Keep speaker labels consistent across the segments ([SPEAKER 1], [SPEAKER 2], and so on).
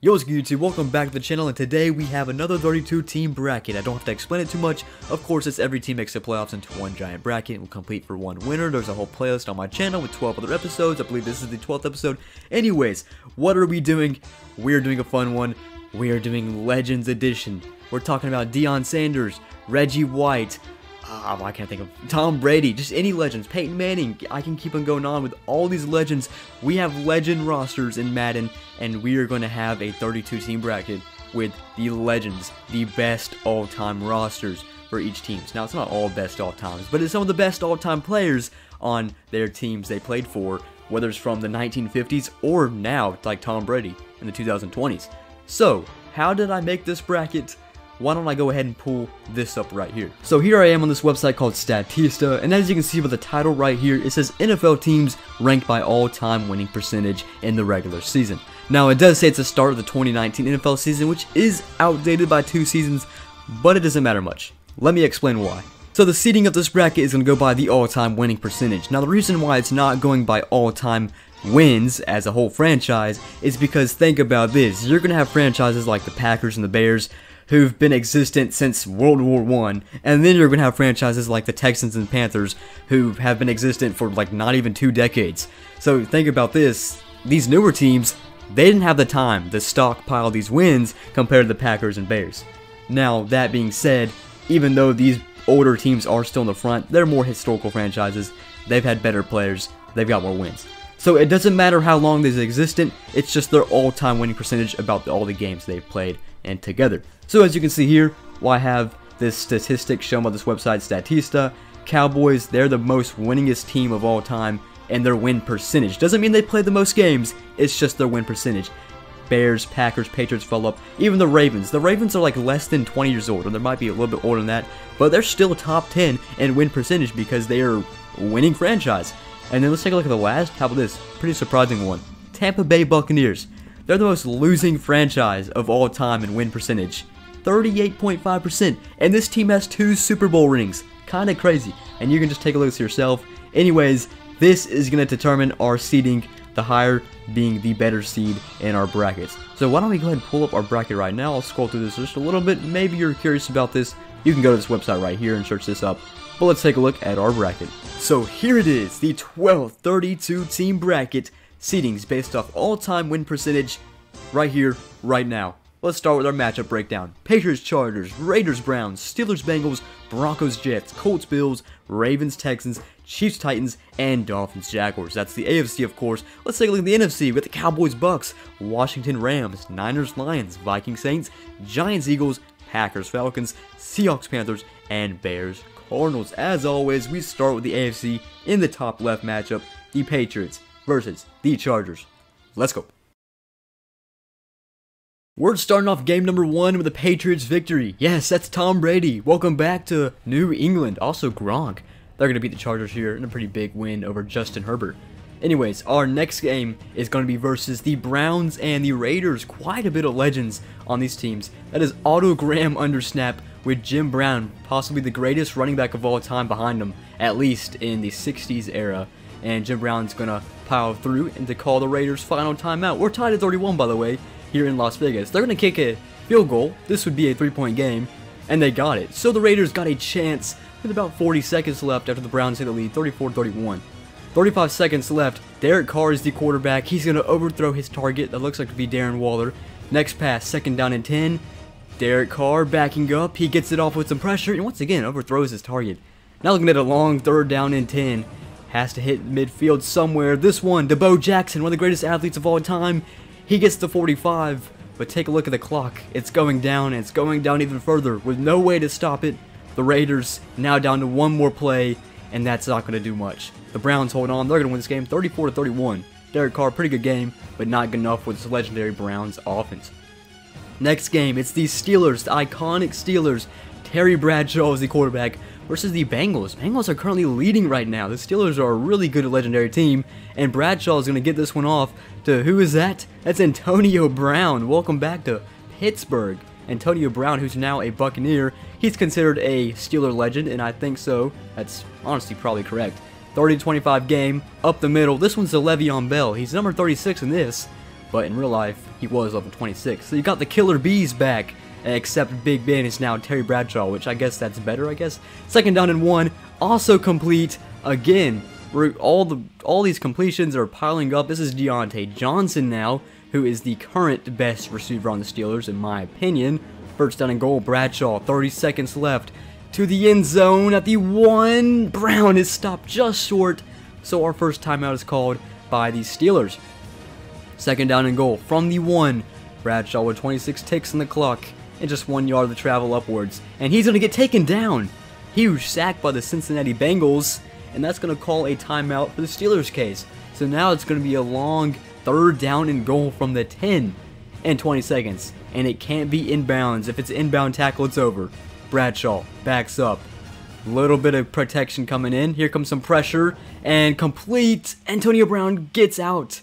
[SPEAKER 1] Yo, what's good YouTube? Welcome back to the channel, and today we have another 32 team bracket. I don't have to explain it too much. Of course, it's every team makes the playoffs into one giant bracket. We'll complete for one winner. There's a whole playlist on my channel with 12 other episodes. I believe this is the 12th episode. Anyways, what are we doing? We're doing a fun one. We are doing Legends Edition. We're talking about Deion Sanders, Reggie White, I can't think of Tom Brady, just any legends, Peyton Manning. I can keep on going on with all these legends. We have legend rosters in Madden, and we are going to have a 32 team bracket with the legends, the best all-time rosters for each team. Now, it's not all best all-times, but it's some of the best all-time players on their teams they played for, whether it's from the 1950s or now, like Tom Brady in the 2020s. So, how did I make this bracket? Why don't I go ahead and pull this up right here. So here I am on this website called Statista, and as you can see by the title right here, it says NFL teams ranked by all-time winning percentage in the regular season. Now it does say it's the start of the 2019 NFL season, which is outdated by 2 seasons, but it doesn't matter much. Let me explain why. So the seeding of this bracket is going to go by the all-time winning percentage. Now the reason why it's not going by all-time wins as a whole franchise is because think about this. You're going to have franchises like the Packers and the Bears who've been existent since World War I, and then you're going to have franchises like the Texans and Panthers who have been existent for like not even 2 decades. So think about this, these newer teams, they didn't have the time to stockpile these wins compared to the Packers and Bears. Now, that being said, even though these older teams are still in the front, they're more historical franchises, they've had better players, they've got more wins. So it doesn't matter how long they've existed, it's just their all-time winning percentage about all the games they've played and together. So as you can see here, I have this statistic shown by this website, Statista. Cowboys, they're the most winningest team of all time, and their win percentage. Doesn't mean they played the most games, it's just their win percentage. Bears, Packers, Patriots follow up. Even the Ravens. The Ravens are like less than 20 years old, or they might be a little bit older than that, but they're still top 10 in win percentage because they are a winning franchise. And then let's take a look at the last. How about this? Pretty surprising one. Tampa Bay Buccaneers. They're the most losing franchise of all time in win percentage. 38.5%. And this team has 2 Super Bowl rings. Kinda crazy. And you can just take a look at yourself. Anyways, this is going to determine our seeding, the higher being the better seed in our brackets. So why don't we go ahead and pull up our bracket right now. I'll scroll through this just a little bit. Maybe you're curious about this. You can go to this website right here and search this up. But let's take a look at our bracket. So here it is, the 12 32 team bracket. Seedings based off all-time win percentage right here, right now. Let's start with our matchup breakdown. Patriots Chargers, Raiders Browns, Steelers Bengals, Broncos Jets, Colts Bills, Ravens Texans, Chiefs Titans, and Dolphins Jaguars. That's the AFC, of course. Let's take a look at the NFC. We got the Cowboys Bucks, Washington Rams, Niners Lions, Vikings Saints, Giants Eagles, Packers Falcons, Seahawks Panthers, and Bears Cardinals. As always, we start with the AFC in the top left matchup, the Patriots versus the Chargers. Let's go. We're starting off game number 1 with the Patriots victory. Yes, that's Tom Brady. Welcome back to New England. Also Gronk. They're going to beat the Chargers here in a pretty big win over Justin Herbert. Anyways, our next game is going to be versus the Browns and the Raiders. Quite a bit of legends on these teams. That is Otto Graham under snap with Jim Brown, possibly the greatest running back of all time behind him, at least in the 60s era. And Jim Brown's going to pile through and to call the Raiders' final timeout. We're tied at 31, by the way, here in Las Vegas. They're going to kick a field goal. This would be a 3-point game, and they got it. So the Raiders got a chance with about 40 seconds left after the Browns take the lead, 34-31. 35 seconds left. Derek Carr is the quarterback. He's going to overthrow his target. That looks like to be Darren Waller. Next pass, 2nd down and 10. Derek Carr backing up. He gets it off with some pressure, and once again overthrows his target. Now looking at a long 3rd down and 10. Has to hit midfield somewhere. This one, to Bo Jackson, one of the greatest athletes of all time. He gets to 45, but take a look at the clock. It's going down, and it's going down even further with no way to stop it. The Raiders now down to 1 more play, and that's not going to do much. The Browns hold on. They're going to win this game 34-31. Derek Carr, pretty good game, but not good enough with this legendary Browns offense. Next game, it's the Steelers, the iconic Steelers. Terry Bradshaw is the quarterback versus the Bengals. Bengals are currently leading right now. The Steelers are a really good legendary team, and Bradshaw is going to get this one off to, who is that? That's Antonio Brown. Welcome back to Pittsburgh. Antonio Brown, who's now a Buccaneer. He's considered a Steeler legend, and I think so. That's honestly probably correct. 30-25 game, up the middle. This one's to Le'Veon Bell. He's number 36 in this. but in real life, he was level 26. So you got the Killer Bees back, except Big Ben is now Terry Bradshaw, which I guess that's better, I guess. 2nd down and 1, also complete again. All these completions are piling up. This is Deontay Johnson now, who is the current best receiver on the Steelers, in my opinion. 1st down and goal, Bradshaw, 30 seconds left. To the end zone at the 1. Brown is stopped just short, so our first timeout is called by the Steelers. 2nd down and goal from the 1. Bradshaw with 26 ticks on the clock and just 1 yard to travel upwards. And he's going to get taken down. Huge sack by the Cincinnati Bengals, and that's going to call a timeout for the Steelers case. So now it's going to be a long 3rd down and goal from the 10 and 20 seconds. And it can't be inbounds. If it's inbound tackle, it's over. Bradshaw backs up. Little bit of protection coming in. Here comes some pressure and complete. Antonio Brown gets out.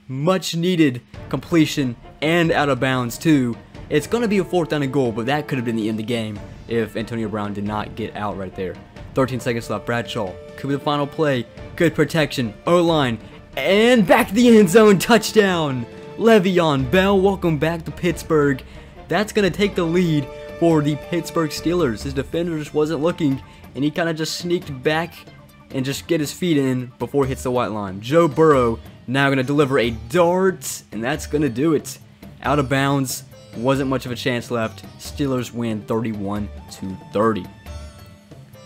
[SPEAKER 1] Much needed completion and out of bounds too. It's going to be a 4th down and goal, but that could have been the end of the game if Antonio Brown did not get out right there. 13 seconds left. Bradshaw could be the final play. Good protection. O-line. And back to the end zone. Touchdown. Le'Veon Bell, welcome back to Pittsburgh. That's going to take the lead for the Pittsburgh Steelers. His defender just wasn't looking, and he kind of just sneaked back and just get his feet in before he hits the white line. Joe Burrow now going to deliver a dart, and that's going to do it. Out of bounds. Wasn't much of a chance left. Steelers win 31-30.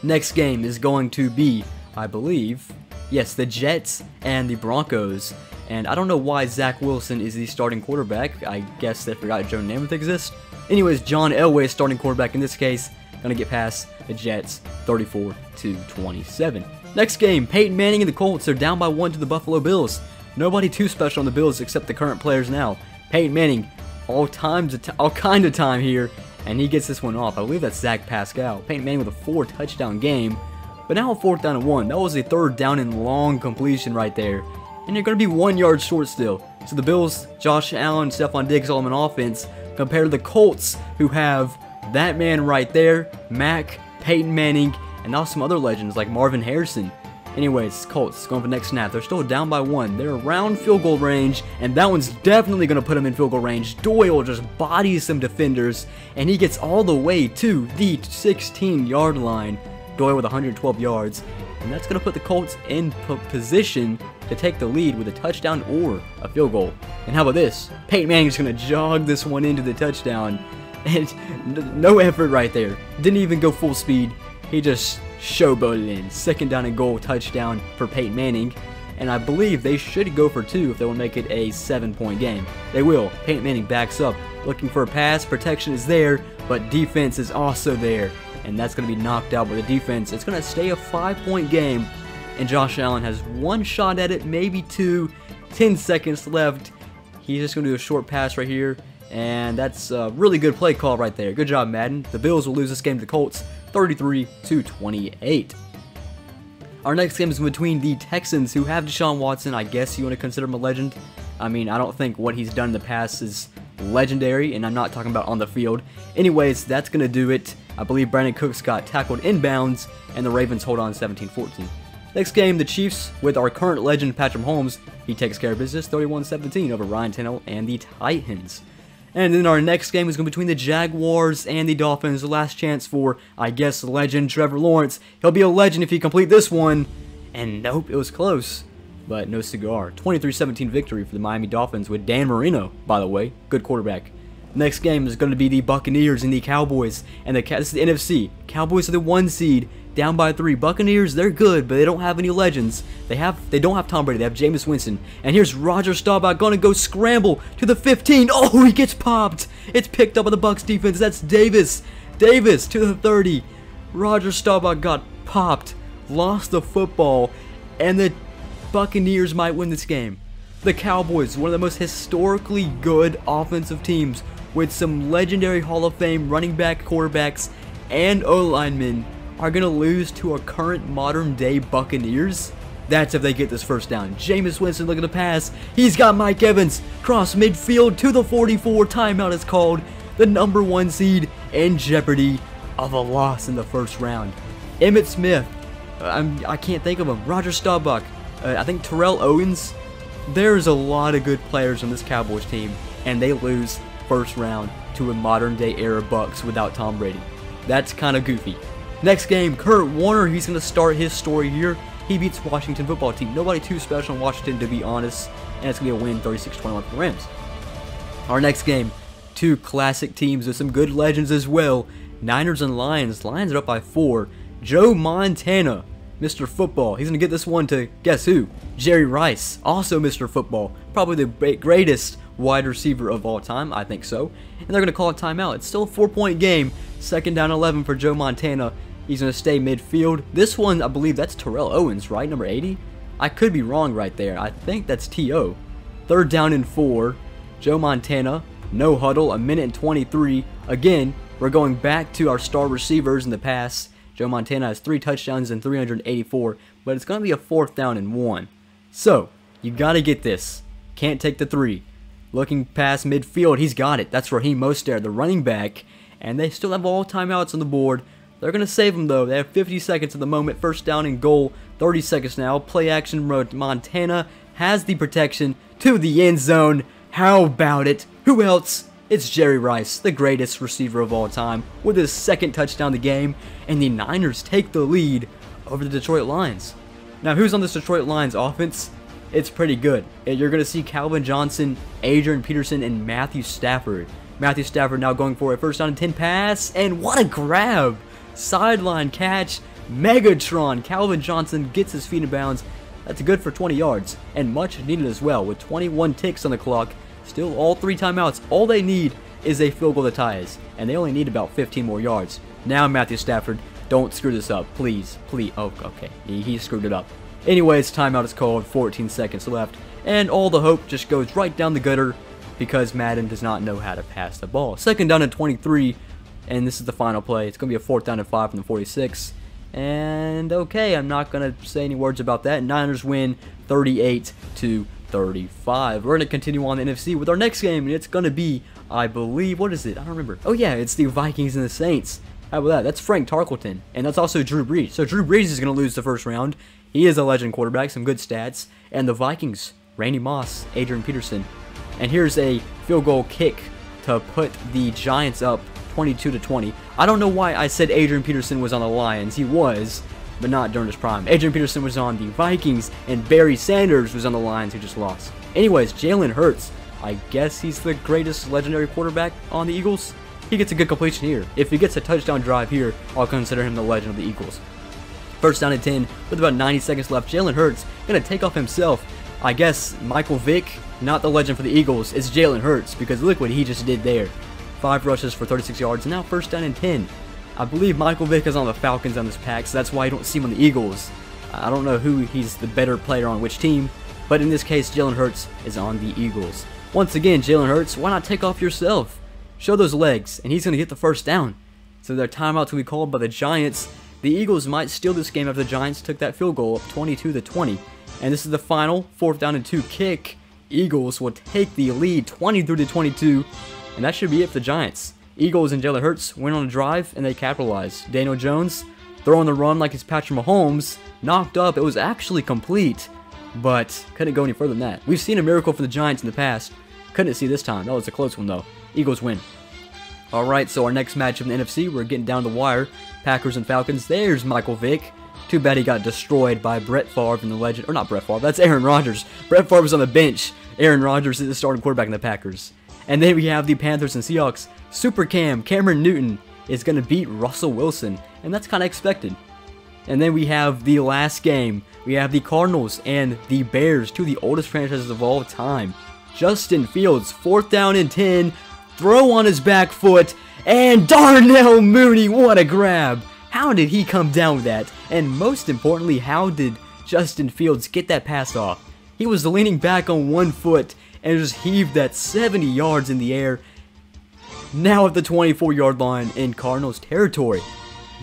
[SPEAKER 1] Next game is going to be, I believe, yes, the Jets and the Broncos. And I don't know why Zach Wilson is the starting quarterback. I guess they forgot Joe Namath exists. Anyways, John Elway is starting quarterback in this case. Gonna get past the Jets 34-27. Next game, Peyton Manning and the Colts are down by 1 to the Buffalo Bills. Nobody too special on the Bills except the current players now. Peyton Manning, all kind of time here, and he gets this one off. I believe that's Zach Pascal. Peyton Manning with a 4 touchdown game, but now a 4th down and 1. That was a 3rd down and long completion right there. And you're going to be 1 yard short still. So the Bills, Josh Allen, Stephon Diggs all in offense, compared to the Colts, who have that man right there, Mac, Peyton Manning, and now some other legends like Marvin Harrison. Anyways, Colts going for the next snap. They're still down by 1. They're around field goal range, and that one's definitely going to put them in field goal range. Doyle just bodies some defenders, and he gets all the way to the 16-yard line. Doyle with 112 yards. And that's going to put the Colts in position to take the lead with a touchdown or a field goal. And how about this? Peyton Manning's going to jog this one into the touchdown. And no effort right there. Didn't even go full speed. He just showboated in. 2nd down and goal touchdown for Peyton Manning. And I believe they should go for 2 if they want to make it a 7-point game. They will. Peyton Manning backs up. Looking for a pass. Protection is there, but defense is also there. And that's going to be knocked out by the defense. It's going to stay a 5-point game. And Josh Allen has 1 shot at it, maybe 2. 10 seconds left. He's just going to do a short pass right here. And that's a really good play call right there. Good job, Madden. The Bills will lose this game to the Colts 33-28. Our next game is between the Texans, who have Deshaun Watson. I guess you want to consider him a legend. I mean, I don't think what he's done in the past is legendary, and I'm not talking about on the field. Anyways, that's going to do it. I believe Brandon Cooks got tackled inbounds, and the Ravens hold on 17-14. Next game, the Chiefs, with our current legend, Patrick Mahomes. He takes care of business, 31-17 over Ryan Tannehill and the Titans. And then our next game is going to be between the Jaguars and the Dolphins. The last chance for, I guess, legend Trevor Lawrence. He'll be a legend if he complete this one. And nope, it was close, but no cigar. 23-17 victory for the Miami Dolphins with Dan Marino, by the way. Good quarterback. Next game is going to be the Buccaneers and the Cowboys. And this is the NFC. Cowboys are the 1 seed, down by 3. Buccaneers, they're good, but they don't have any legends. They don't have Tom Brady. They have Jameis Winston. And here's Roger Staubach going to go scramble to the 15. Oh, he gets popped. It's picked up by the Bucs defense. That's Davis. Davis to the 30. Roger Staubach got popped, lost the football, and the Buccaneers might win this game. The Cowboys, one of the most historically good offensive teams, with some legendary Hall of Fame running back, quarterbacks, and O-linemen, are going to lose to our current modern day Buccaneers? That's if they get this first down. Jameis Winston looking to pass. He's got Mike Evans cross midfield to the 44. Timeout is called. The number 1 seed in jeopardy of a loss in the first round. Emmitt Smith. I can't think of him. Roger Staubach. I think Terrell Owens. There's a lot of good players on this Cowboys team, and they lose first round to a modern day era Bucks without Tom Brady. That's kind of goofy. Next game, Kurt Warner, he's going to start his story here. He beats Washington football team. Nobody too special in Washington, to be honest, and it's going to be a win, 36-21 for the Rams. Our next game, two classic teams with some good legends as well. Niners and Lions. Lions are up by 4. Joe Montana, Mr. Football. He's going to get this one to, guess who? Jerry Rice, also Mr. Football. Probably the greatest wide receiver of all time, I think so. And they're going to call a timeout. It's still a 4-point game. Second down 11 for Joe Montana. He's going to stay midfield. This one, I believe that's Terrell Owens, right? Number 80? I could be wrong right there. I think that's T.O. Third down and 4. Joe Montana, no huddle, a minute and 23. Again, we're going back to our star receivers in the past. Joe Montana has 3 touchdowns and 384, but it's going to be a 4th down and 1. So, you got to get this. Can't take the 3. Looking past midfield, he's got it. That's Raheem Mostert, the running back, and they still have all timeouts on the board. They're going to save him, though. They have 50 seconds at the moment. First down and goal. 30 seconds now. Play action mode. Montana has the protection to the end zone. How about it? Who else? It's Jerry Rice, the greatest receiver of all time, with his 2nd touchdown of the game. And the Niners take the lead over the Detroit Lions. Now, who's on this Detroit Lions offense? It's pretty good. You're going to see Calvin Johnson, Adrian Peterson, and Matthew Stafford. Matthew Stafford now going for a first down and 10 pass. And what a grab! Sideline catch, Megatron. Calvin Johnson gets his feet in bounds. That's good for 20 yards, and much needed as well, with 21 ticks on the clock. Still all 3 timeouts. All they need is a field goal to tie us, and they only need about 15 more yards. Now, Matthew Stafford, don't screw this up, please. Oh, okay, he screwed it up. Anyways, timeout is called, 14 seconds left, and all the hope just goes right down the gutter because Madden does not know how to pass the ball. Second down and 23. And this is the final play. It's going to be a 4th down and 5 from the 46. And okay, I'm not going to say any words about that. Niners win 38-35. We're going to continue on the NFC with our next game. And it's going to be, I believe, what is it? I don't remember. Oh yeah, it's the Vikings and the Saints. How about that? That's Frank Tarkleton. And that's also Drew Brees. So Drew Brees is going to lose the first round. He is a legend quarterback, some good stats. And the Vikings, Randy Moss, Adrian Peterson. And here's a field goal kick to put the Giants up 22-20. I don't know why I said Adrian Peterson was on the Lions. He was, but not during his prime. Adrian Peterson was on the Vikings, and Barry Sanders was on the Lions, who just lost. Anyways, Jalen Hurts. I guess he's the greatest legendary quarterback on the Eagles. He gets a good completion here. If he gets a touchdown drive here, I'll consider him the legend of the Eagles. First down and 10 with about 90 seconds left. Jalen Hurts going to take off himself. I guess Michael Vick, not the legend for the Eagles, it's Jalen Hurts, because look what he just did there. 5 rushes for 36 yards, and now first down and 10. I believe Michael Vick is on the Falcons on this pack, so that's why you don't see him on the Eagles. I don't know who he's the better player on which team, but in this case, Jalen Hurts is on the Eagles. Once again, Jalen Hurts, why not take off yourself? Show those legs, and he's going to get the first down. So their timeout will be called by the Giants. The Eagles might steal this game if the Giants took that field goal up 22-20. And this is the final 4th down and 2 kick. Eagles will take the lead 23-22. And that should be it for the Giants. Eagles and Jalen Hurts went on a drive, and they capitalized. Daniel Jones throwing the run like he's Patrick Mahomes. Knocked up. It was actually complete, but couldn't go any further than that. We've seen a miracle for the Giants in the past. Couldn't see this time. That was a close one, though. Eagles win. Alright, so our next matchup in the NFC, we're getting down the wire. Packers and Falcons. There's Michael Vick. Too bad he got destroyed by Brett Favre and the legend. Or not Brett Favre, that's Aaron Rodgers. Brett Favre was on the bench. Aaron Rodgers is the starting quarterback in the Packers. And then we have the Panthers and Seahawks. Super Cameron Newton is going to beat Russell Wilson. And that's kind of expected. And then we have the last game. We have the Cardinals and the Bears, two of the oldest franchises of all time. Justin Fields, 4th down and 10. Throw on his back foot. And Darnell Mooney, what a grab. How did he come down with that? And most importantly, how did Justin Fields get that pass off? He was leaning back on one foot and just heaved that 70 yards in the air. Now at the 24-yard line in Cardinals territory.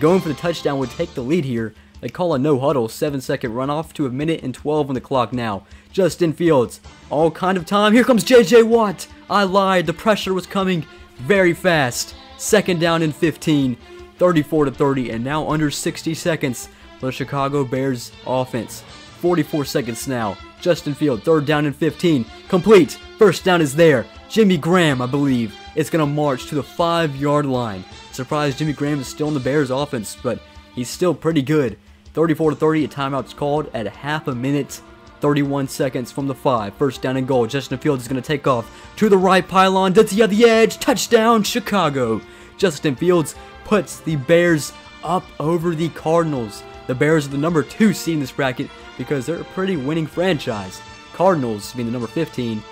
[SPEAKER 1] Going for the touchdown would take the lead here. They call a no-huddle, 7-second runoff to a minute and 12 on the clock now. Justin Fields, all kind of time. Here comes J.J. Watt. I lied. The pressure was coming very fast. 2nd down and 15, 34-30, and now under 60 seconds for the Chicago Bears offense. 44 seconds now. Justin Field, 3rd down and 15. Complete. First down is there. Jimmy Graham, I believe, is going to march to the 5-yard line. Surprised Jimmy Graham is still in the Bears offense, but he's still pretty good. 34-30, a timeout's called at half a minute, 31 seconds from the 5. First down and goal. Justin Fields is going to take off to the right pylon, to the edge. Touchdown, Chicago. Justin Fields puts the Bears up over the Cardinals. The Bears are the number 2 seed in this bracket because they're a pretty winning franchise. Cardinals being the number 15.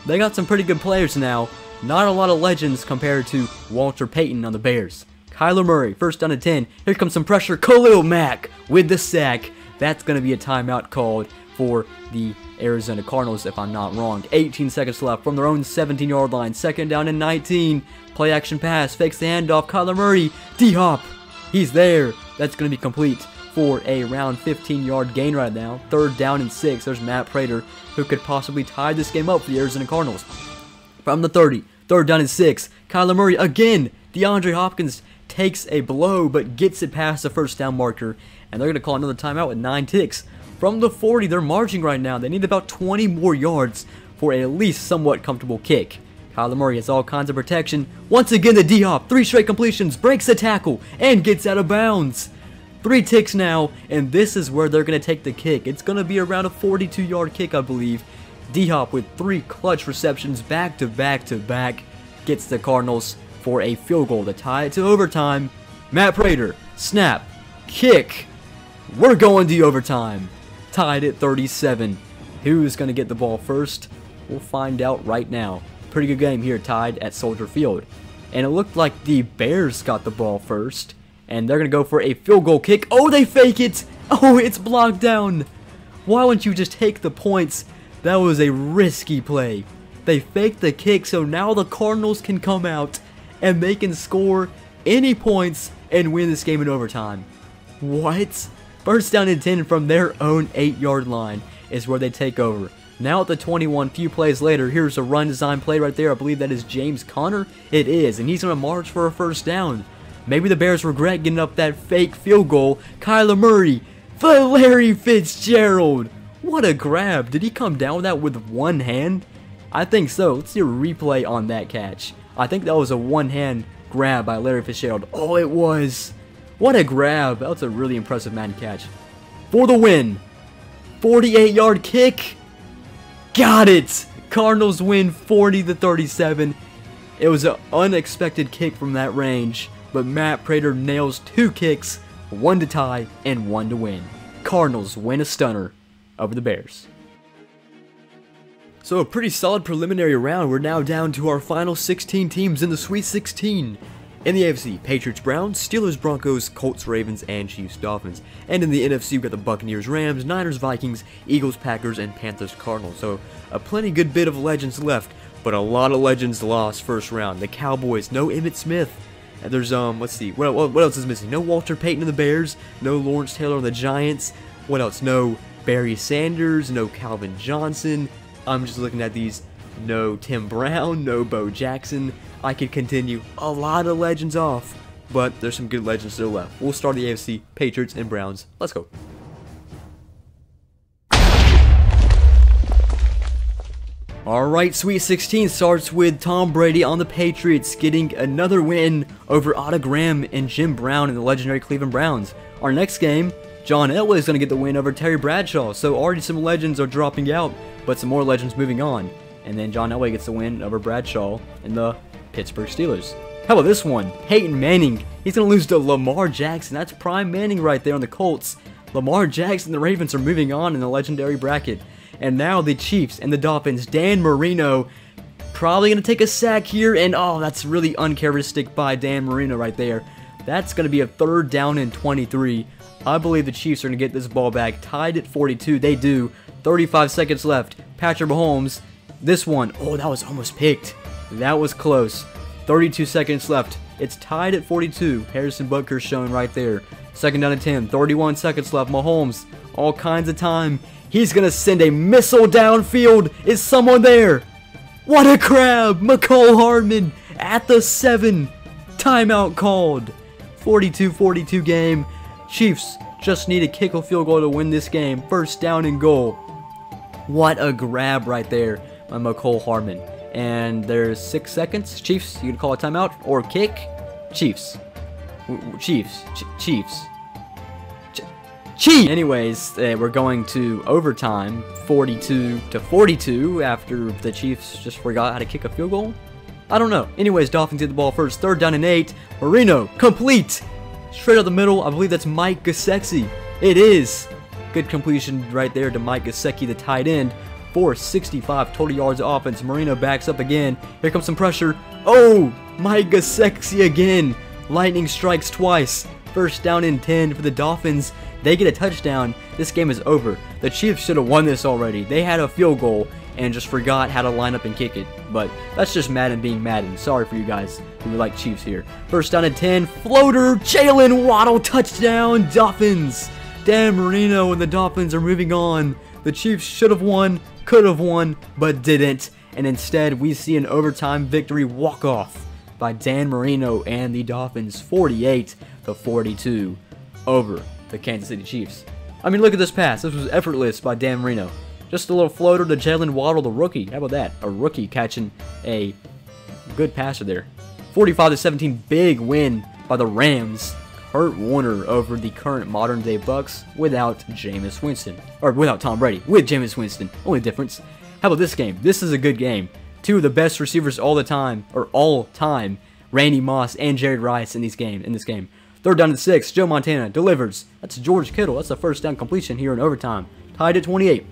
[SPEAKER 1] They got some pretty good players now. Not a lot of legends compared to Walter Payton on the Bears. Kyler Murray, first down and 10. Here comes some pressure. Khalil Mack with the sack. That's going to be a timeout called for the Arizona Cardinals, if I'm not wrong. 18 seconds left from their own 17-yard line. 2nd down and 19. Play action pass. Fakes the handoff. Kyler Murray. D-Hop. He's there. That's going to be complete for a around 15-yard gain right now. 3rd down and 6. There's Matt Prater, who could possibly tie this game up for the Arizona Cardinals. From the 30. 3rd down and 6. Kyler Murray again. DeAndre Hopkins takes a blow but gets it past the first down marker, and they're going to call another timeout with 9 ticks. From the 40, they're marching right now. They need about 20 more yards for a at least somewhat comfortable kick. Kyler Murray has all kinds of protection. Once again, the D-Hop, 3 straight completions, breaks a tackle, and gets out of bounds. 3 ticks now, and this is where they're going to take the kick. It's going to be around a 42-yard kick, I believe. D-Hop with 3 clutch receptions back to back to back gets the Cardinals for a field goal to tie it to overtime. Matt Prater, snap, kick. We're going to overtime. Tied at 37. Who's going to get the ball first? We'll find out right now. Pretty good game here, tied at Soldier Field. And it looked like the Bears got the ball first. And they're going to go for a field goal kick. Oh, they fake it. Oh, it's blocked down. Why wouldn't you just take the points? That was a risky play. They faked the kick, so now the Cardinals can come out and they can score any points and win this game in overtime. What? First down and 10 from their own 8-yard line is where they take over. Now at the 21, few plays later, here's a run design play right there. I believe that is James Conner. It is, and he's going to march for a first down. Maybe the Bears regret getting up that fake field goal. Kyler Murray, for Larry Fitzgerald. What a grab. Did he come down with that with one hand? I think so. Let's see a replay on that catch. I think that was a one-hand grab by Larry Fitzgerald. Oh, it was. What a grab. That was a really impressive Madden catch. For the win. 48-yard kick. Got it. Cardinals win 40-37. It was an unexpected kick from that range, but Matt Prater nails 2 kicks, 1 to tie and 1 to win. Cardinals win a stunner over the Bears. So a pretty solid preliminary round. We're now down to our final 16 teams in the Sweet 16. In the AFC, Patriots, Browns, Steelers, Broncos, Colts, Ravens, and Chiefs, Dolphins. And in the NFC, we've got the Buccaneers, Rams, Niners, Vikings, Eagles, Packers, and Panthers, Cardinals. So a plenty good bit of legends left, but a lot of legends lost first round. The Cowboys, no Emmitt Smith. And there's, let's see, what else is missing? No Walter Payton in the Bears, no Lawrence Taylor in the Giants. What else? No Barry Sanders, no Calvin Johnson. I'm just looking at these. No Tim Brown, no Bo Jackson. I could continue a lot of legends off, but there's some good legends still left. We'll start the AFC, Patriots and Browns. Let's go. Alright, Sweet 16 starts with Tom Brady on the Patriots getting another win over Otto Graham and Jim Brown in the legendary Cleveland Browns. Our next game, John Elway is going to get the win over Terry Bradshaw, so already some legends are dropping out, but some more legends moving on. And then John Elway gets the win over Bradshaw in the Pittsburgh Steelers. How about this one? Peyton Manning. He's going to lose to Lamar Jackson. That's prime Manning right there on the Colts. Lamar Jackson and the Ravens are moving on in the legendary bracket. And now the Chiefs and the Dolphins. Dan Marino probably going to take a sack here. And oh, that's really uncharacteristic by Dan Marino right there. That's going to be a 3rd down and 23. I believe the Chiefs are going to get this ball back. Tied at 42. They do. 35 seconds left. Patrick Mahomes. This one. Oh, that was almost picked. That was close. 32 seconds left. It's tied at 42. Harrison Butker shown right there. 2nd down and 10. 31 seconds left. Mahomes. All kinds of time. He's going to send a missile downfield. Is someone there? What a grab. McCall Hardman at the 7. Timeout called. 42-42 game. Chiefs Just need to kick a field goal to win this game. First down and goal. What a grab right there by McCole Hardman. And there's 6 seconds. Chiefs, you can call a timeout or kick. Chiefs. Chiefs. Anyways, we're going to overtime, 42-42, after the Chiefs just forgot how to kick a field goal. I don't know. Anyways, Dolphins get the ball first. 3rd down and 8. Marino, complete. Straight up the middle. I believe that's Mike Gesicki. It is. Good completion right there to Mike Gesicki, the tight end. 465 total yards of offense. Marino backs up again. Here comes some pressure. Oh, Mike Gesicki again. Lightning strikes twice. 1st down and 10 for the Dolphins. They get a touchdown. This game is over. The Chiefs should have won this already. They had a field goal and just forgot how to line up and kick it. But that's just Madden being Madden. Sorry for you guys who like Chiefs here. 1st down and 10. Floater. Jalen Waddle. Touchdown. Dolphins. Dan Marino and the Dolphins are moving on. The Chiefs should have won, could have won, but didn't. And instead, we see an overtime victory walk-off by Dan Marino and the Dolphins, 48-42 over the Kansas City Chiefs. I mean, look at this pass. This was effortless by Dan Marino. Just a little floater to Jalen Waddle, the rookie. How about that? A rookie catching a good passer there. 45-17, big win by the Rams. Kurt Warner over the current modern-day Bucks without Jameis Winston. Or without Tom Brady, with Jameis Winston. Only difference. How about this game? This is a good game. 2 of the best receivers all time, Randy Moss and Jared Rice in this game. 3rd down and 6, Joe Montana delivers. That's George Kittle. That's a 1st down completion here in overtime. Tied at 28.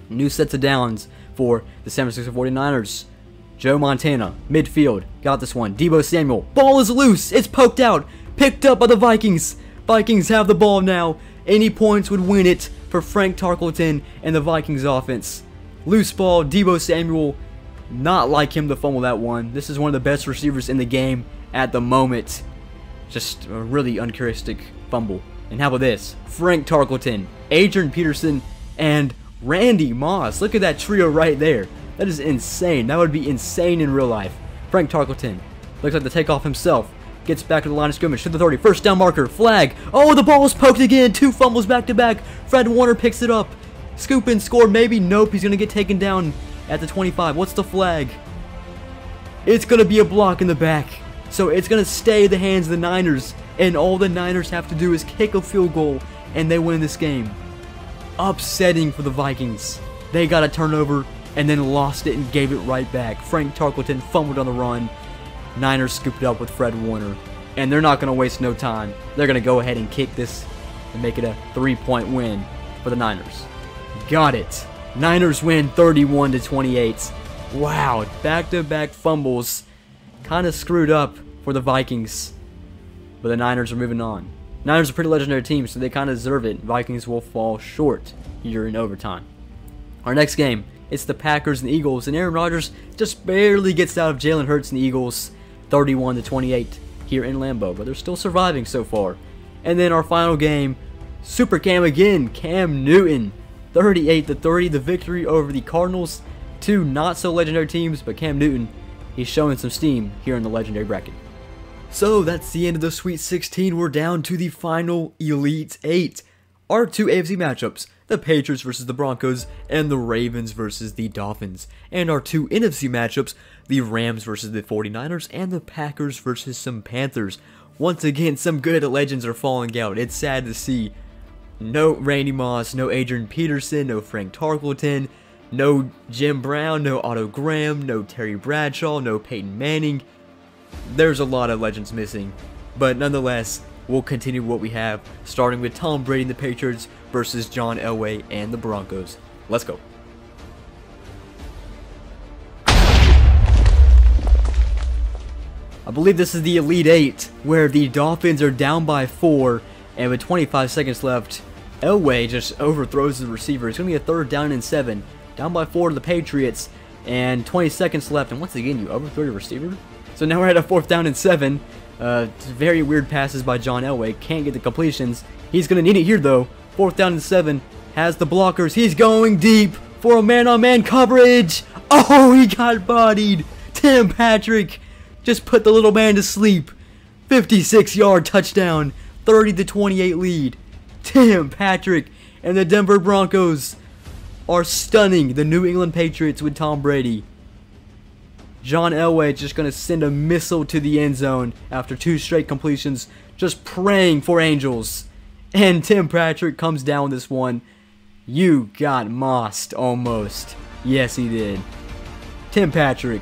[SPEAKER 1] New sets of downs for the San Francisco 49ers. Joe Montana, midfield, got this one. Deebo Samuel, ball is loose. It's poked out. Picked up by the Vikings. Vikings have the ball now. Any points would win it for Frank Tarkleton and the Vikings offense. Loose ball, Deebo Samuel. Not like him to fumble that one. This is one of the best receivers in the game at the moment. Just a really uncharacteristic fumble. And how about this? Frank Tarkleton, Adrian Peterson, and Randy Moss. Look at that trio right there. That is insane. That would be insane in real life. Frank Tarkleton looks like the takeoff himself. Gets back to the line of scrimmage to the 30. 1st down marker. Flag. Oh, the ball was poked again. 2 fumbles back to back. Fred Warner picks it up. Scoop and score. Maybe. Nope. He's going to get taken down at the 25. What's the flag? It's going to be a block in the back. So it's going to stay in the hands of the Niners. And all the Niners have to do is kick a field goal. And they win this game. Upsetting for the Vikings. They got a turnover and then lost it and gave it right back. Frank Tarkleton fumbled on the run. Niners scooped it up with Fred Warner. And they're not going to waste no time. They're going to go ahead and kick this and make it a 3-point win for the Niners. Got it. Niners win 31-28. Wow, back-to-back fumbles. Kind of screwed up for the Vikings. But the Niners are moving on. Niners are a pretty legendary team, so they kind of deserve it. Vikings will fall short here in overtime. Our next game, it's the Packers and the Eagles, and Aaron Rodgers just barely gets out of Jalen Hurts and the Eagles, 31-28 here in Lambeau, but they're still surviving so far. And then our final game, Super Cam again, Cam Newton, 38-30, the victory over the Cardinals. 2 not so legendary teams, but Cam Newton, he's showing some steam here in the legendary bracket. So that's the end of the Sweet 16. We're down to the final Elite 8. Our 2 AFC matchups, the Patriots versus the Broncos and the Ravens versus the Dolphins. And our 2 NFC matchups, the Rams versus the 49ers and the Packers versus some Panthers. Once again, some good legends are falling out. It's sad to see. No Randy Moss, no Adrian Peterson, no Frank Tarkleton, no Jim Brown, no Otto Graham, no Terry Bradshaw, no Peyton Manning. There's a lot of legends missing, but nonetheless, we'll continue what we have, starting with Tom Brady and the Patriots versus John Elway and the Broncos. Let's go. I believe this is the Elite 8, where the Dolphins are down by 4, and with 25 seconds left, Elway just overthrows the receiver. It's going to be a 3rd down and 7, down by 4 to the Patriots, and 20 seconds left, and once again, you overthrow your receiver? So now we're at a 4th down and 7. Very weird passes by John Elway. Can't get the completions. He's going to need it here, though. 4th down and 7. Has the blockers. He's going deep for a man-on-man coverage. Oh, he got bodied. Tim Patrick just put the little man to sleep. 56-yard touchdown. 30-28 lead. Tim Patrick and the Denver Broncos are stunning the New England Patriots with Tom Brady. John Elway just going to send a missile to the end zone after 2 straight completions, just praying for angels. And Tim Patrick comes down with this one. You got mossed almost. Yes, he did. Tim Patrick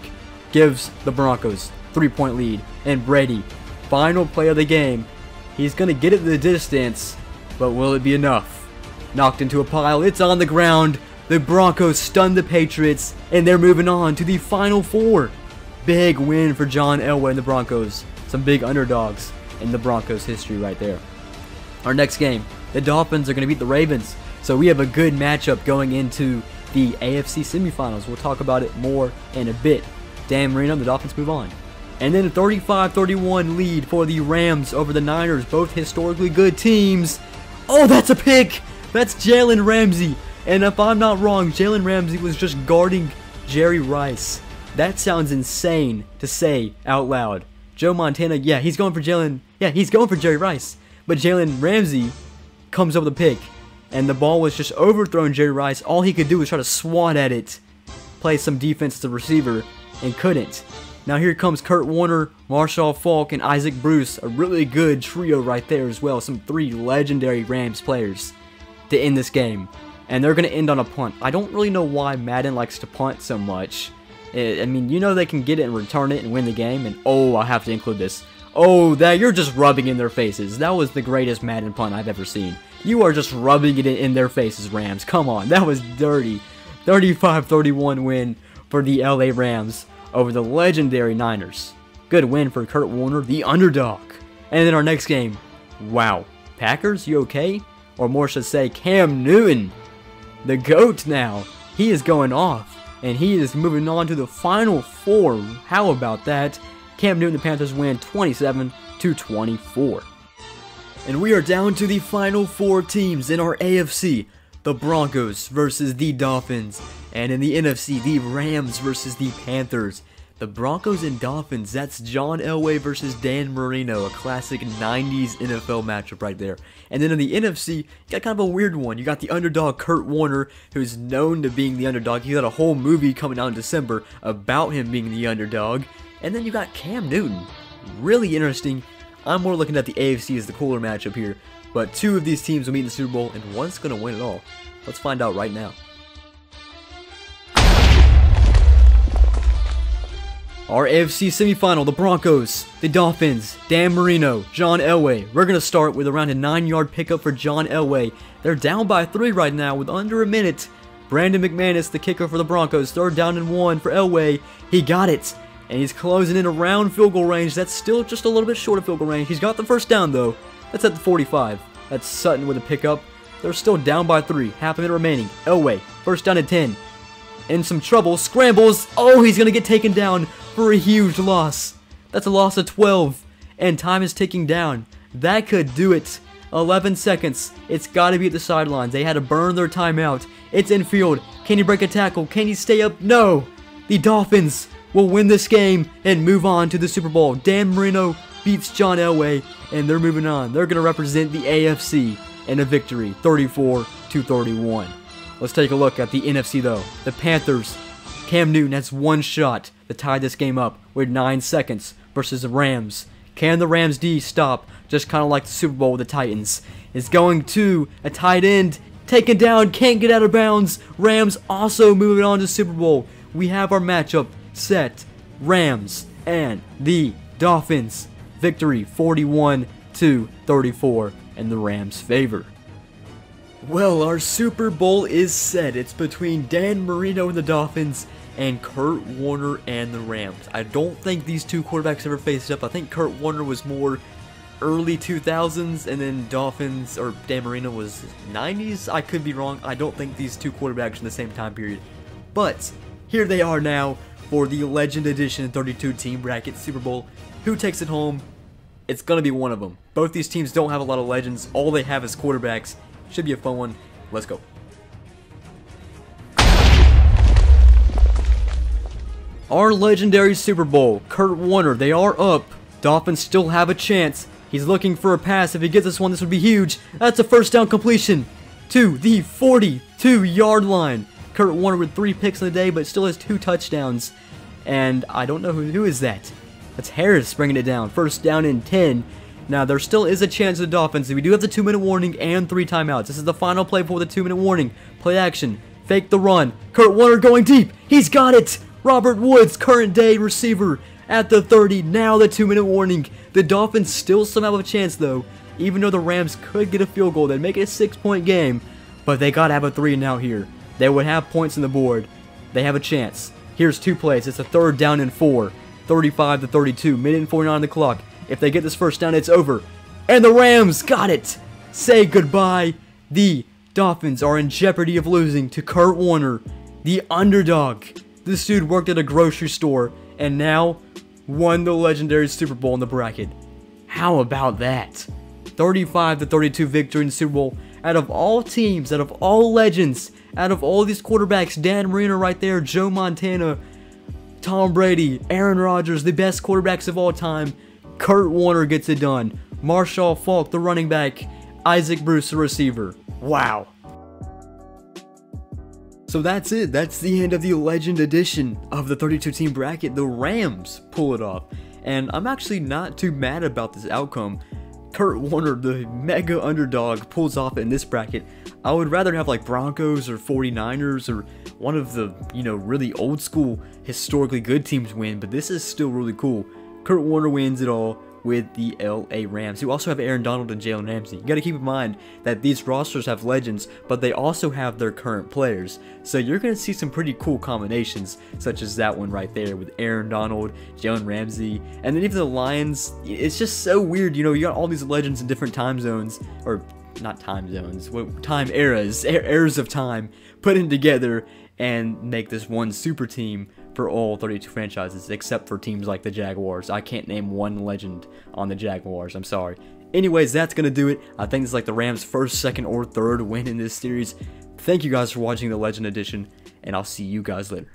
[SPEAKER 1] gives the Broncos 3-point lead. And Brady, final play of the game. He's going to get it to the distance, but will it be enough? Knocked into a pile. It's on the ground. The Broncos stun the Patriots, and they're moving on to the Final Four. Big win for John Elway and the Broncos. Some big underdogs in the Broncos history right there. Our next game, the Dolphins are going to beat the Ravens. So we have a good matchup going into the AFC semifinals. We'll talk about it more in a bit. Dan Marino and the Dolphins move on. And then a 35-31 lead for the Rams over the Niners. Both historically good teams. Oh, that's a pick! That's Jalen Ramsey. And if I'm not wrong, Jalen Ramsey was just guarding Jerry Rice. That sounds insane to say out loud. Joe Montana, yeah, he's going for Jalen. Yeah, he's going for Jerry Rice. But Jalen Ramsey comes up with a pick. And the ball was just overthrown Jerry Rice. All he could do was try to swat at it. Play some defense to the receiver. And couldn't. Now here comes Kurt Warner, Marshall Faulk, and Isaac Bruce. A really good trio right there as well. Some 3 legendary Rams players to end this game. And they're going to end on a punt. I don't really know why Madden likes to punt so much. I mean, you know they can get it and return it and win the game. And oh, I have to include this. Oh, that you're just rubbing in their faces. That was the greatest Madden punt I've ever seen. You are just rubbing it in their faces, Rams. Come on, that was dirty. 35-31 win for the LA Rams over the legendary Niners. Good win for Kurt Warner, the underdog. And then our next game. Wow. Packers, you okay? Or more should say, Cam Newton. The GOAT now. He is going off. And he is moving on to the Final Four. How about that? Cam Newton, the Panthers win 27-24. And we are down to the Final Four teams in our AFC. The Broncos versus the Dolphins. And in the NFC, the Rams versus the Panthers. The Broncos and Dolphins, that's John Elway versus Dan Marino, a classic 90s NFL matchup right there. And then in the NFC, you got kind of a weird one. You got the underdog Kurt Warner, who's known to being the underdog. He got a whole movie coming out in December about him being the underdog. And then you got Cam Newton. Really interesting. I'm more looking at the AFC as the cooler matchup here. But 2 of these teams will meet in the Super Bowl, and one's going to win it all. Let's find out right now. Our AFC semifinal, the Broncos, the Dolphins, Dan Marino, John Elway. We're going to start with around a 9-yard pickup for John Elway. They're down by 3 right now with under a minute. Brandon McManus, the kicker for the Broncos, 3rd down and 1 for Elway. He got it, and he's closing in around field goal range. That's still just a little bit short of field goal range. He's got the 1st down, though. That's at the 45. That's Sutton with a pickup. They're still down by 3. Half a minute remaining. Elway, 1st down and 10. In some trouble. Scrambles. Oh, he's going to get taken down for a huge loss. That's a loss of 12. And time is ticking down. That could do it. 11 seconds. It's got to be at the sidelines. They had to burn their timeout. It's infield. Can he break a tackle? Can he stay up? No. The Dolphins will win this game and move on to the Super Bowl. Dan Marino beats John Elway, and they're moving on. They're going to represent the AFC in a victory, 34-31. Let's take a look at the NFC, though. The Panthers. Cam Newton has 1 shot to tie this game up with 9 seconds versus the Rams. Can the Rams D stop? Just kind of like the Super Bowl with the Titans. It's going to a tight end. Taken down. Can't get out of bounds. Rams also moving on to Super Bowl. We have our matchup set. Rams and the Dolphins. Victory 41-34 in the Rams' favor. Well, our Super Bowl is set. It's between Dan Marino and the Dolphins and Kurt Warner and the Rams. I don't think these 2 quarterbacks ever faced up. I think Kurt Warner was more early 2000s, and then Dolphins, or Dan Marino was 90s. I could be wrong. I don't think these 2 quarterbacks in the same time period. But here they are now for the Legend Edition 32 Team Bracket Super Bowl. Who takes it home? It's going to be one of them. Both these teams don't have a lot of legends. All they have is quarterbacks. Should be a fun one. Let's go. Our legendary Super Bowl. Kurt Warner, they are up. Dolphins still have a chance. He's looking for a pass. If he gets this one, this would be huge. That's a first down completion to the 42-yard line. Kurt Warner with 3 picks in the day, but still has 2 touchdowns. And I don't know who is that. That's Harris bringing it down. First down and 10. Now, there still is a chance of the Dolphins. We do have the 2-minute warning and 3 timeouts. This is the final play before the 2-minute warning. Play action. Fake the run. Kurt Warner going deep. He's got it. Robert Woods, current day receiver at the 30. Now the 2-minute warning. The Dolphins still somehow have a chance, though. Even though the Rams could get a field goal, they'd make it a 6-point game. But they got to have a 3 and out here. They would have points on the board. They have a chance. Here's 2 plays. It's a 3rd down and 4. 35 to 32. Minute and 49 on the clock. If they get this first down, it's over. And the Rams got it. Say goodbye. The Dolphins are in jeopardy of losing to Kurt Warner, the underdog. This dude worked at a grocery store and now won the legendary Super Bowl in the bracket. How about that? 35 to 32 victory in the Super Bowl. Out of all teams, out of all legends, out of all these quarterbacks, Dan Marino right there, Joe Montana, Tom Brady, Aaron Rodgers, the best quarterbacks of all time, Kurt Warner gets it done. Marshall Faulk, the running back. Isaac Bruce, the receiver. Wow. So that's it. That's the end of the Legend Edition of the 32-team bracket. The Rams pull it off. And I'm actually not too mad about this outcome. Kurt Warner, the mega underdog, pulls off in this bracket. I would rather have like Broncos or 49ers or one of the, really old school, historically good teams win. But this is still really cool. Kurt Warner wins it all with the LA Rams, who also have Aaron Donald and Jalen Ramsey. You got to keep in mind that these rosters have legends, but they also have their current players. So you're going to see some pretty cool combinations, such as that one right there with Aaron Donald, Jalen Ramsey, and then even the Lions. It's just so weird, you got all these legends in different time zones, or not time zones, time eras of time, putting together and make this one super team for all 32 franchises, except for teams like the Jaguars. I can't name one legend on the Jaguars, I'm sorry. Anyways, that's going to do it. I think it's like the Rams' first, second, or third win in this series. Thank you guys for watching the Legend Edition, and I'll see you guys later.